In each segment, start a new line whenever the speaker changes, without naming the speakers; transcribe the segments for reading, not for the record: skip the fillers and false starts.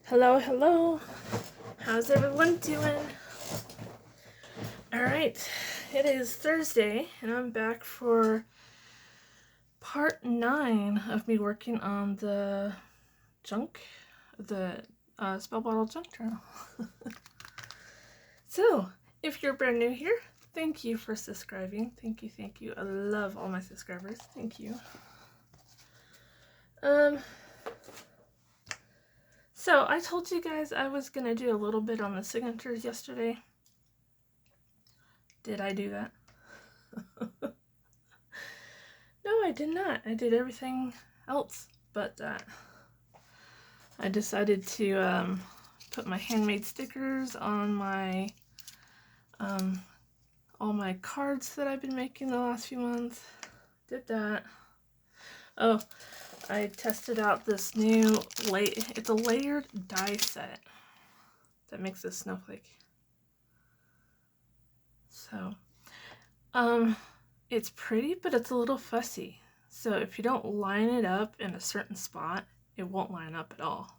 Hello, hello. How's everyone doing? Alright, it is Thursday, and I'm back for part 9 of me working on the Spell Bottle Junk Journal. So, if you're brand new here, thank you for subscribing. Thank you. I love all my subscribers. Thank you. So I told you guys I was gonna do a little bit on the signatures yesterday. Did I do that? No, I did not. I did everything else but that. I decided to put my handmade stickers on my all my cards that I've been making the last few months. Did that. Oh, I tested out this new it's a layered die set that makes a snowflake. So, it's pretty, but it's a little fussy. So if you don't line it up in a certain spot, it won't line up at all.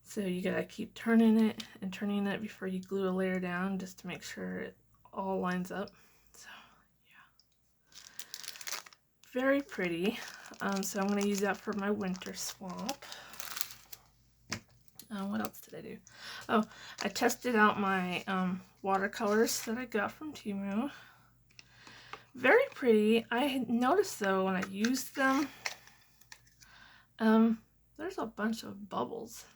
So you gotta keep turning it and turning it before you glue a layer down, just to make sure it all lines up. So yeah, very pretty. So I'm gonna use that for my winter swamp. What else did I do? Oh, I tested out my watercolors that I got from Temu. Very pretty. I noticed though when I used them, there's a bunch of bubbles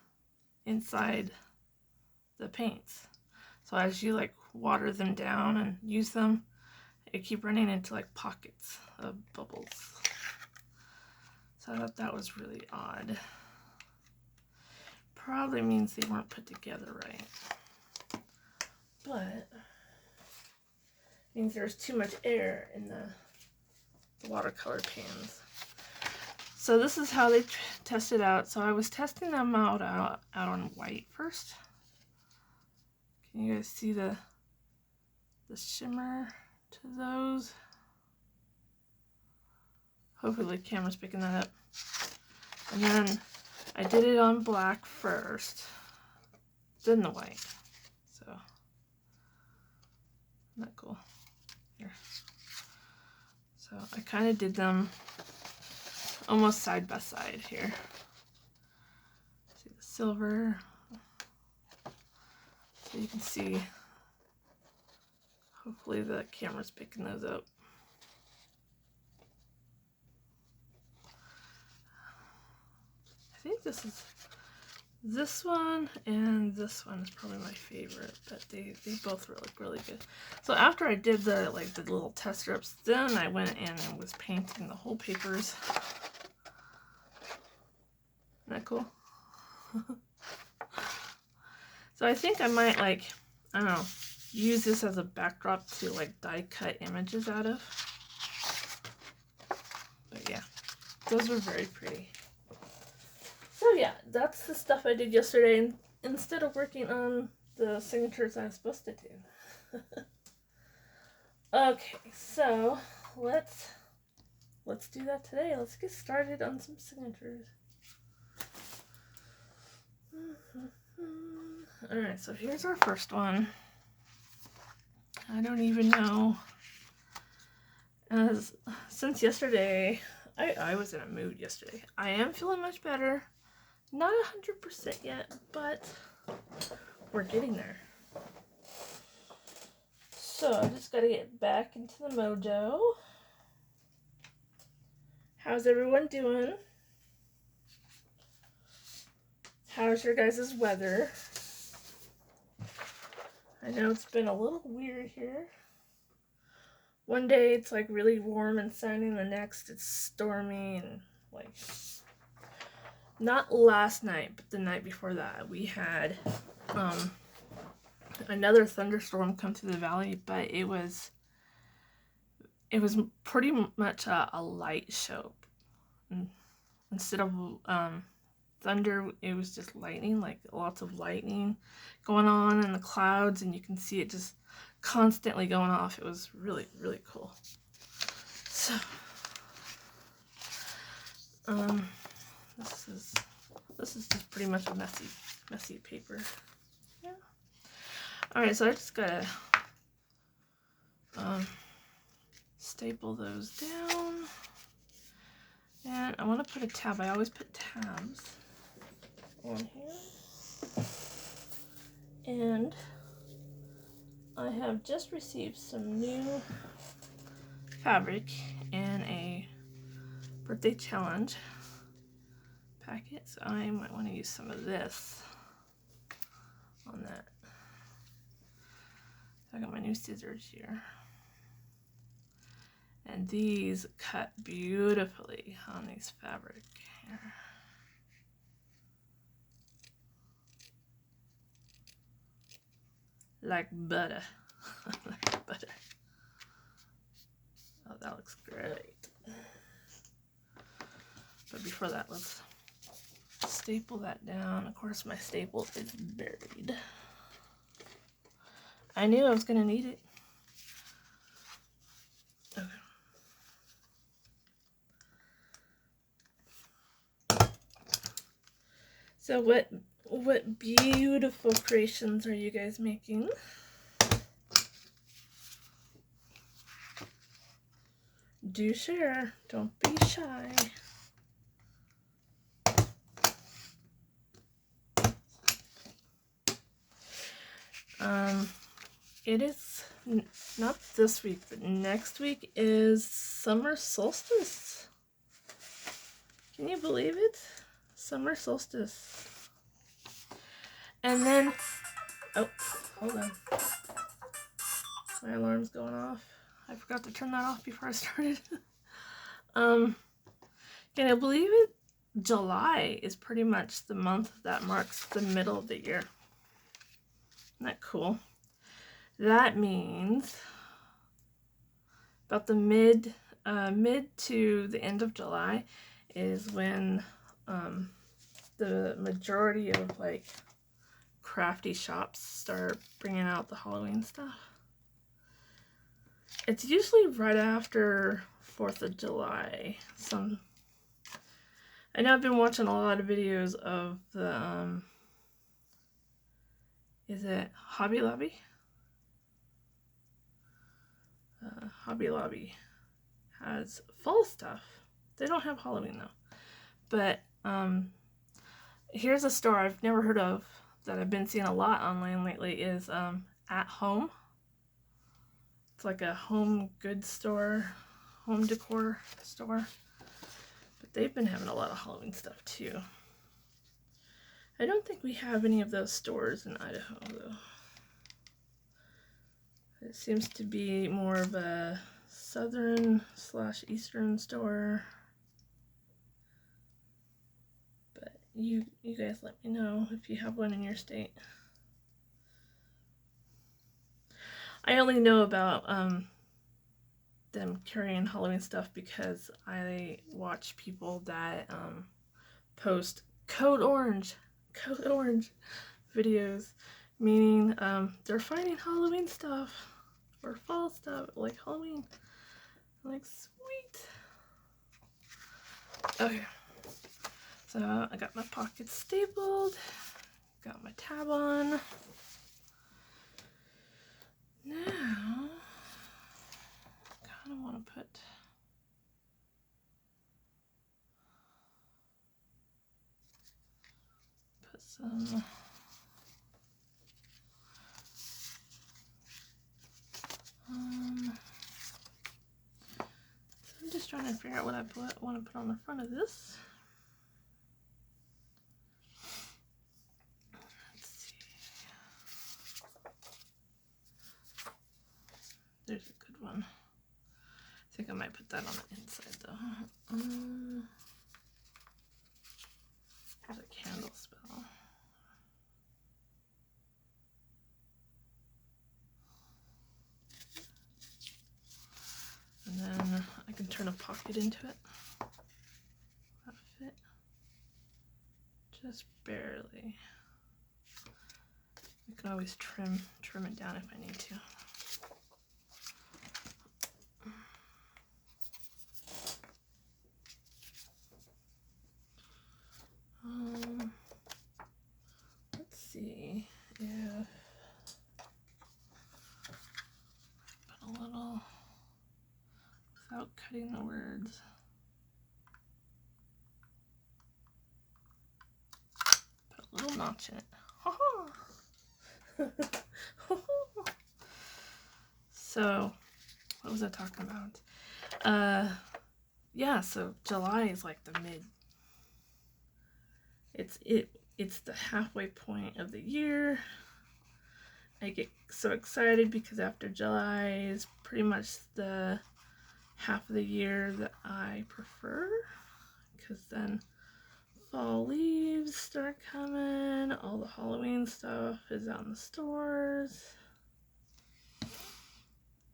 inside the paints. So as you water them down and use them, they keep running into pockets of bubbles. So I thought that was really odd. Probably means they weren't put together right. But means there's too much air in the watercolor pans. So this is how they test it out. So I was testing them out on white first. Can you guys see the shimmer to those? Hopefully the camera's picking that up. And then I did it on black first, then the white. So, isn't that cool? Here. So I kind of did them almost side by side here. See the silver. So you can see, hopefully the camera's picking those up. I think this one and this one is probably my favorite, but they both look really good. So after I did the little test strips, then I went in and was painting the whole papers. Isn't that cool? So I think I might I don't know, use this as a backdrop to die cut images out of. But yeah, those were very pretty. So yeah, that's the stuff I did yesterday instead of working on the signatures I was supposed to do. Okay, so let's do that today. Let's get started on some signatures. Alright, so here's our first one. I don't even know. Since yesterday, I was in a mood yesterday. I am feeling much better. Not 100% yet, but we're getting there. So I just gotta get back into the mojo. How's everyone doing? How's your guys' weather? I know it's been a little weird here. One day it's really warm and sunny, and the next it's stormy and not last night, but the night before that we had another thunderstorm come through the valley, but it was pretty much a light show. Instead of thunder, it was just lightning, lots of lightning going on in the clouds, and you can see it just constantly going off. It was really, really cool. So, this is This is just pretty much a messy paper. Yeah. Alright, so I just gotta staple those down. And I want to put a tab. I always put tabs on here. And I have just received some new fabric in a birthday challenge packet, so I might want to use some of this on that. I got my new scissors here, and these cut beautifully on these fabric here. Like butter. Like butter. Oh, that looks great. But before that, let's staple that down. Of course, my staple is buried. I knew I was going to need it. Okay. So what beautiful creations are you guys making? Do share. Don't be shy. It is not this week, but next week is summer solstice. Can you believe it? Summer solstice. And then, oh, hold on. My alarm's going off. I forgot to turn that off before I started. Can you believe it? July is pretty much the month that marks the middle of the year. Isn't that cool? That means about the mid to the end of July is when the majority of like crafty shops start bringing out the Halloween stuff. It's usually right after 4th of July. I know I've been watching a lot of videos of the is it Hobby Lobby? Hobby Lobby has fall stuff. They don't have Halloween though. But here's a store I've never heard of that I've been seeing a lot online lately is At Home. It's like a home goods store, home decor store. But they've been having a lot of Halloween stuff too. I don't think we have any of those stores in Idaho though. It seems to be more of a southern/eastern store. But you guys let me know if you have one in your state. I only know about them carrying Halloween stuff because I watch people that post Code Orange videos, meaning they're finding Halloween stuff or fall stuff like Halloween. I'm like, sweet. Okay, so I got my pockets stapled, got my tab on. Now I kind of want to put some so I'm just trying to figure out what I want to put on the front of this. Let's see. There's a good one. I think I might put that on the inside though. There's a candle spell. And then I can turn a pocket into it. That fit. Just barely. You can always trim it down if I need to. cutting the words. Put a little notch in it. So, what was I talking about? Yeah, so July is like the mid. It's the halfway point of the year. I get so excited because after July is pretty much the half of the year that I prefer, because then fall leaves start coming, all the Halloween stuff is out in the stores.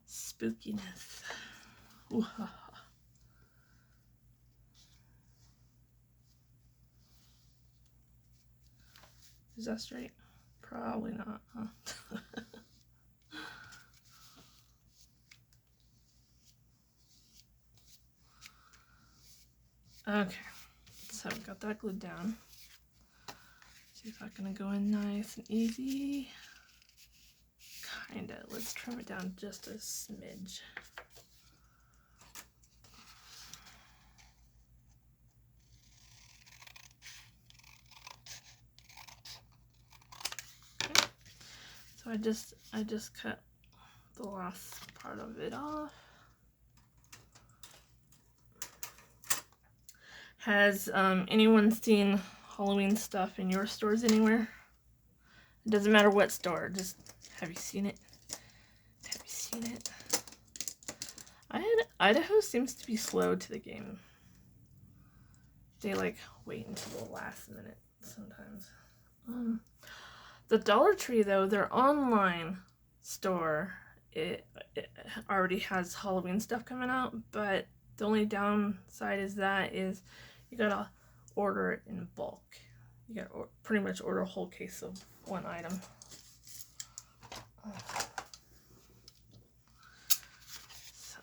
Spookiness. Ooh, ha, ha. Is that straight? Probably not, huh? Okay, so we got that glued down. See if that's gonna go in nice and easy. Kinda. Let's trim it down just a smidge. Okay. So I just cut the last part of it off. Has anyone seen Halloween stuff in your stores anywhere? It doesn't matter what store, just have you seen it? Have you seen it? Idaho seems to be slow to the game. They like wait until the last minute sometimes. The Dollar Tree though, their online store, it already has Halloween stuff coming out, but the only downside is you gotta order it in bulk. You gotta pretty much order a whole case of one item. So.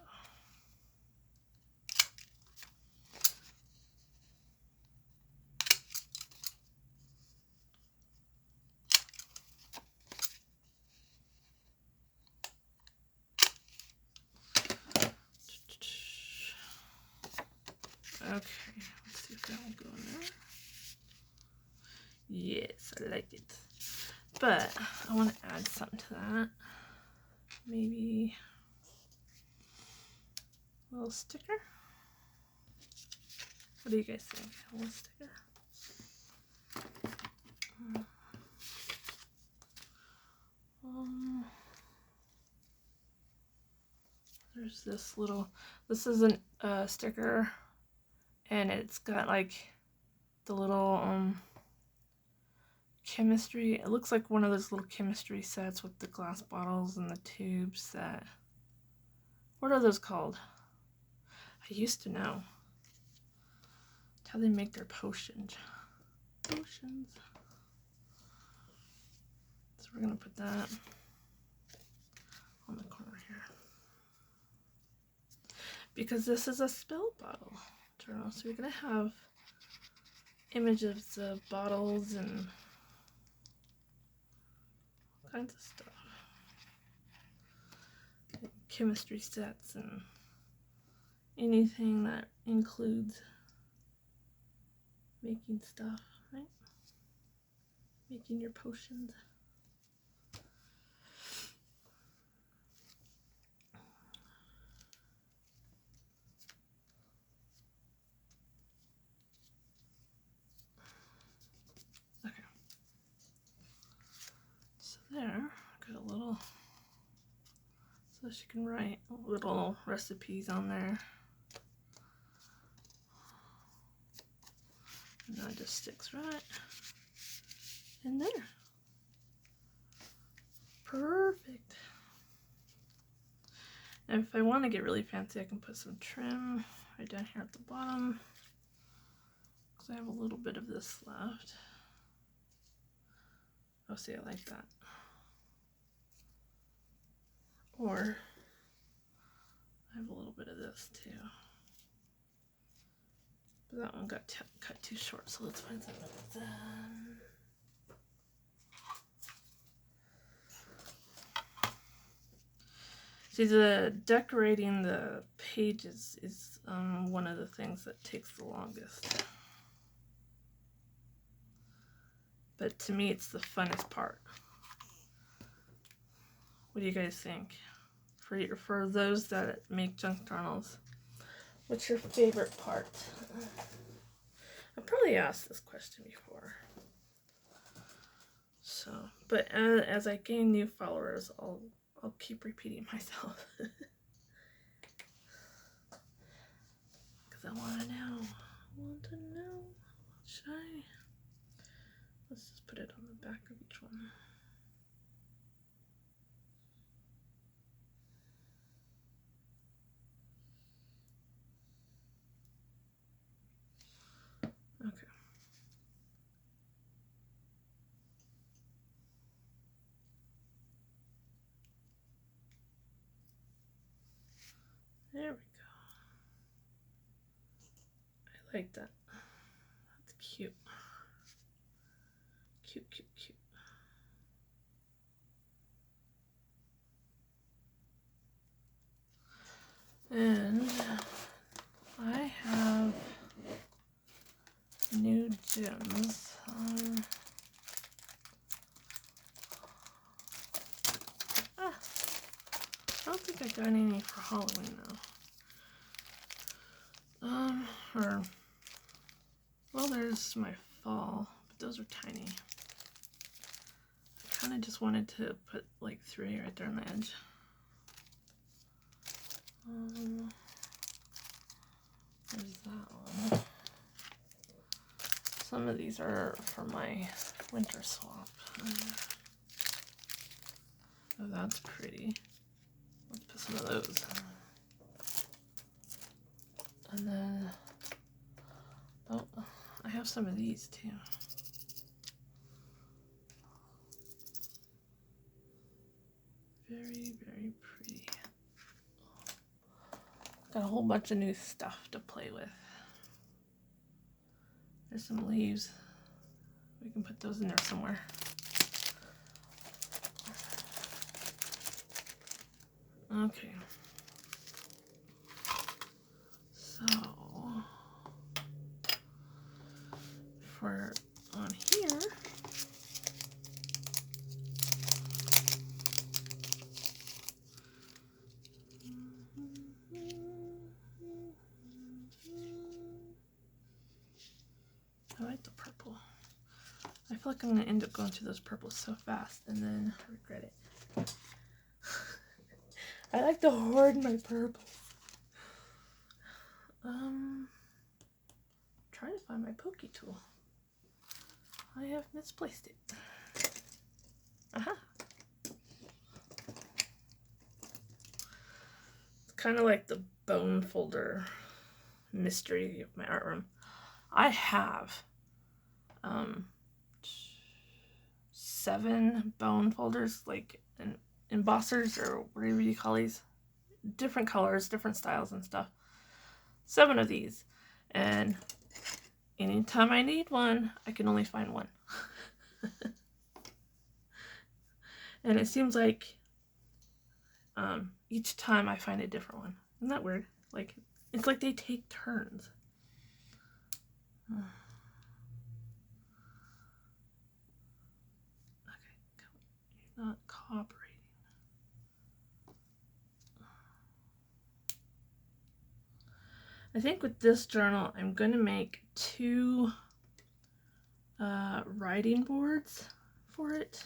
Okay, let's see if that will go in there. Yes, I like it. But I want to add something to that. Maybe a little sticker. What do you guys think? A little sticker? There's this is a sticker, and it's got like the little chemistry. It looks like one of those little chemistry sets with the glass bottles and the tubes that, what are those called? I used to know. It's how they make their potions. Potions. So we're gonna put that on the corner here. Because this is a spell bottle journal, so you're gonna have images of bottles and all kinds of stuff. Like chemistry sets and anything that includes making stuff, right? Making your potions. Okay. So there, got a little, so she can write little recipes on there. And that just sticks right in there. Perfect. And if I want to get really fancy, I can put some trim right down here at the bottom, because I have a little bit of this left. Oh, see, I like that. Or I have a little bit of this too. But that one got cut too short, so let's find something like that. See, the decorating the pages is one of the things that takes the longest. But to me, it's the funnest part. What do you guys think? For those that make junk journals, what's your favorite part? I've probably asked this question before. So, but as I gain new followers, I'll keep repeating myself. Because I want to know. Should I? Let's just put it on the back of each one. Okay. There we go. I like that. That's cute. Cute. And I have new gems. I don't think I got any for Halloween though. Well, there's my fall, but those are tiny. I kind of just wanted to put like 3 right there on the edge. There's that one. Some of these are for my winter swap. Oh, that's pretty. Let's put some of those. And then, oh, I have some of these too. Very, very pretty. Got a whole bunch of new stuff to play with. There's some leaves. We can put those in there somewhere. Okay. So, for on here, I like the purple. I feel like I'm going to end up going through those purples so fast and then regret it. I like to hoard my purples. Trying to find my pokey tool. I have misplaced it. Aha! It's kind of like the bone folder mystery of my art room. I have 7 bone folders, like embossers or whatever you call these. Different colors, different styles and stuff. 7 of these. And anytime I need one, I can only find one. And it seems like each time I find a different one. Isn't that weird? Like, it's like they take turns. Okay, you're not cooperating. I think with this journal, I'm going to make 2 writing boards for it.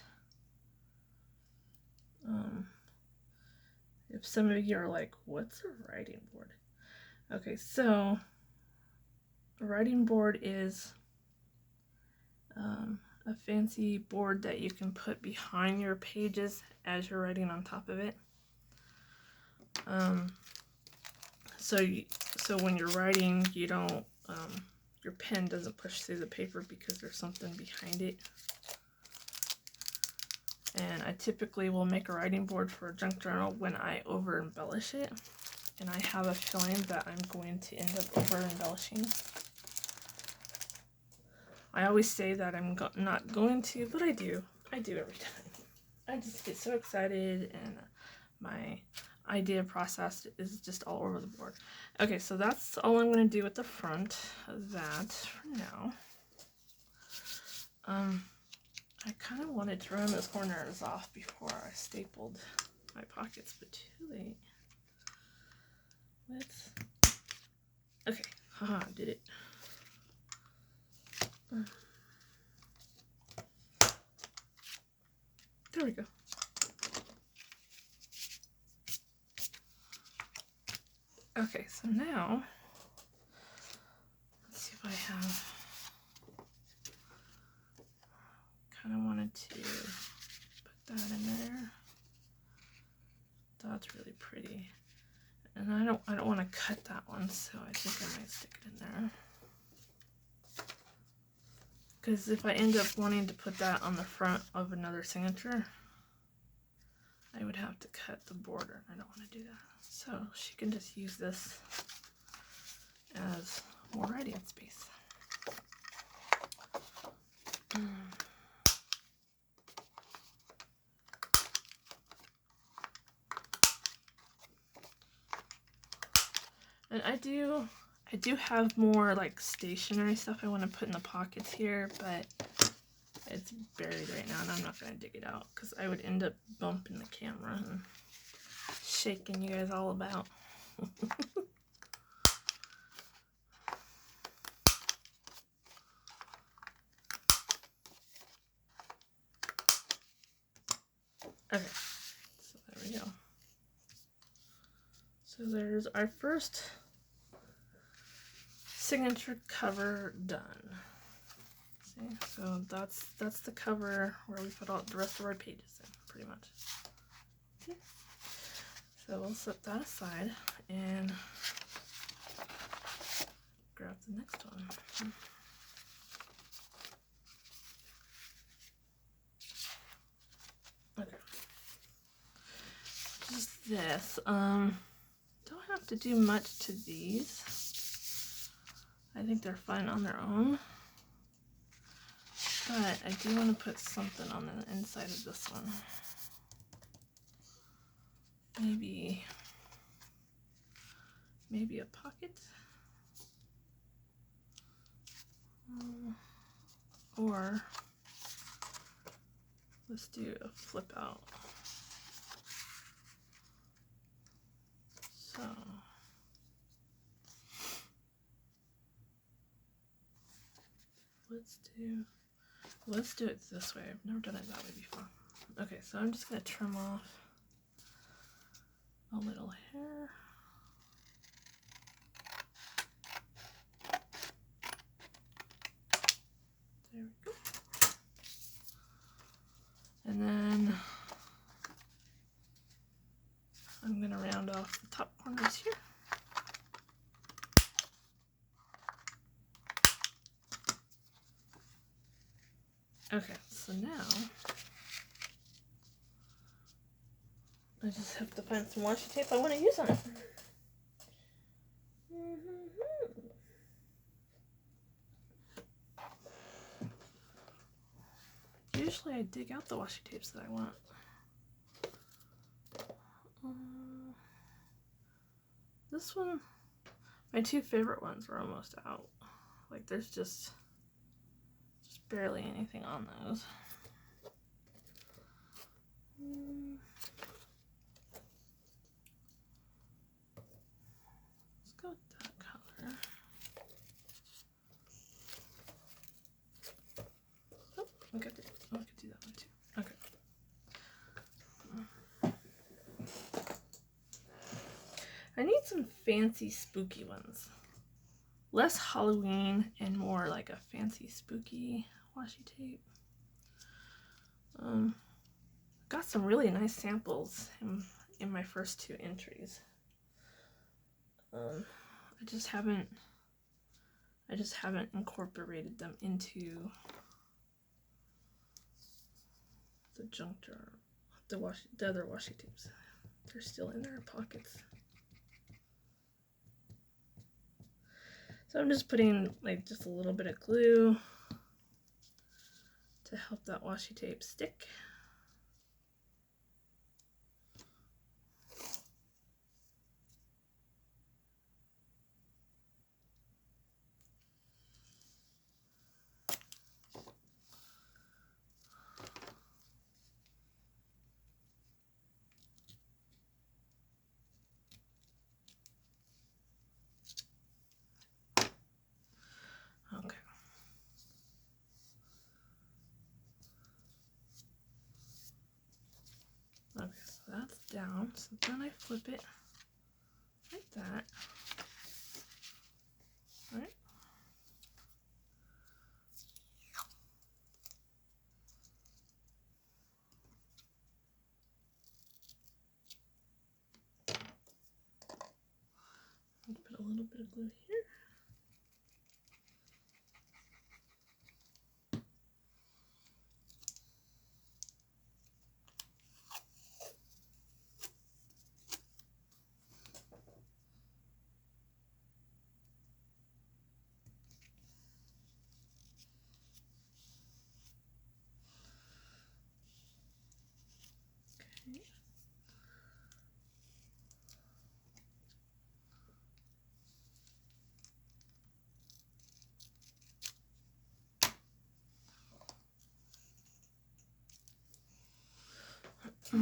If some of you are like, what's a writing board? Okay, so a writing board is a fancy board that you can put behind your pages as you're writing on top of it. So when you're writing, you don't, your pen doesn't push through the paper because there's something behind it. And I typically will make a writing board for a junk journal when I over embellish it. And I have a feeling that I'm going to end up over embellishing. I always say that I'm not going to, but I do. I do every time. I just get so excited, and idea process is just all over the board. Okay, so that's all I'm going to do with the front of that for now. I kind of wanted to run those corners off before I stapled my pockets, but too late. Okay, haha, did it. There we go. Okay, so now, let's see if I have, kind of wanted to put that in there. That's really pretty. And I don't want to cut that one, so I think I might stick it in there. Because if I end up wanting to put that on the front of another signature, I would have to cut the border. I don't want to do that. So she can just use this as more writing space. And I do have more like stationery stuff I want to put in the pockets here, but it's buried right now and I'm not going to dig it out because I would end up bumping the camera and shaking you guys all about. Okay, so there we go. So there's our first signature cover done. See, so that's the cover where we put all the rest of our pages in, pretty much. Okay. So we'll set that aside and grab the next one. Okay. Just this. Don't have to do much to these. I think they're fine on their own. But I do want to put something on the inside of this one. Maybe a pocket. Or let's do a flip out. So let's do it this way. I've never done it that way before. Okay, so I'm just gonna trim off a little hair. There we go. And then I'm gonna round off the top corners here. Okay, so now I just have to find some washi tape I want to use on it. Usually I dig out the washi tapes that I want. This one, my two favorite ones were almost out. Like there's just barely anything on those. Let's go with that color. Oh, I could do that one too. Okay. I need some fancy spooky ones. Less Halloween and more like a fancy spooky washi tape. Got some really nice samples in my first two entries. I just haven't incorporated them into the junk jar, the other washi tapes. They're still in their pockets. So I'm just putting like just a little bit of glue to help that washi tape stick. Okay, so that's down. So then I flip it like that. Right? Put a little bit of glue here. Okay.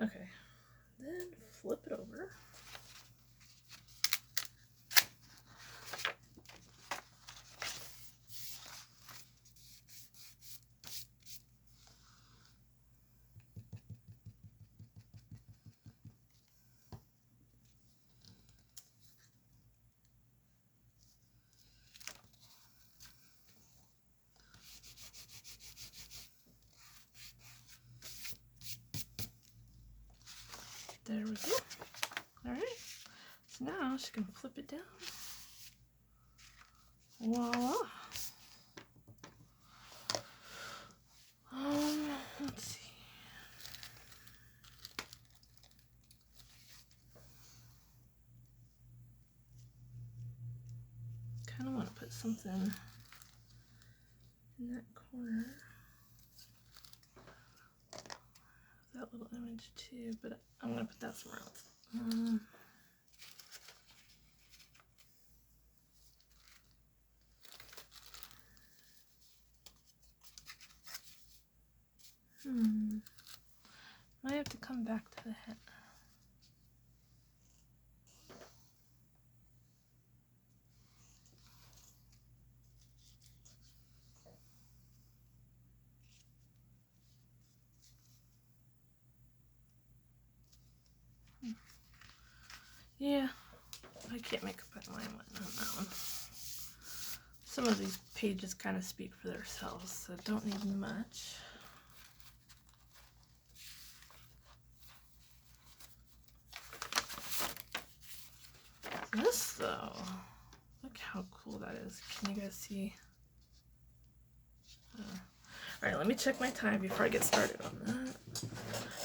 Okay, then flip it over. There we go. Alright, so now she can flip it down. Voila. Let's see. Kind of want to put something in that corner. That little image too, but I'm going to put that somewhere else. Might have to come back to the head. Yeah, I can't make up my mind on that one. Some of these pages kind of speak for themselves, so don't need much. This though, look how cool that is. Can you guys see? Alright, let me check my time before I get started on that.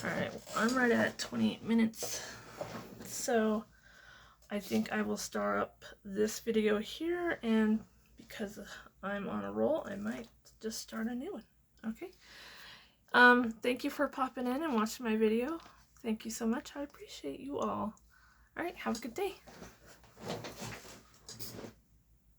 Alright, I'm right at 28 minutes. So I think I will start up this video here, and because I'm on a roll, I might just start a new one. Okay. Thank you for popping in and watching my video. Thank you so much. I appreciate you all. Alright, have a good day.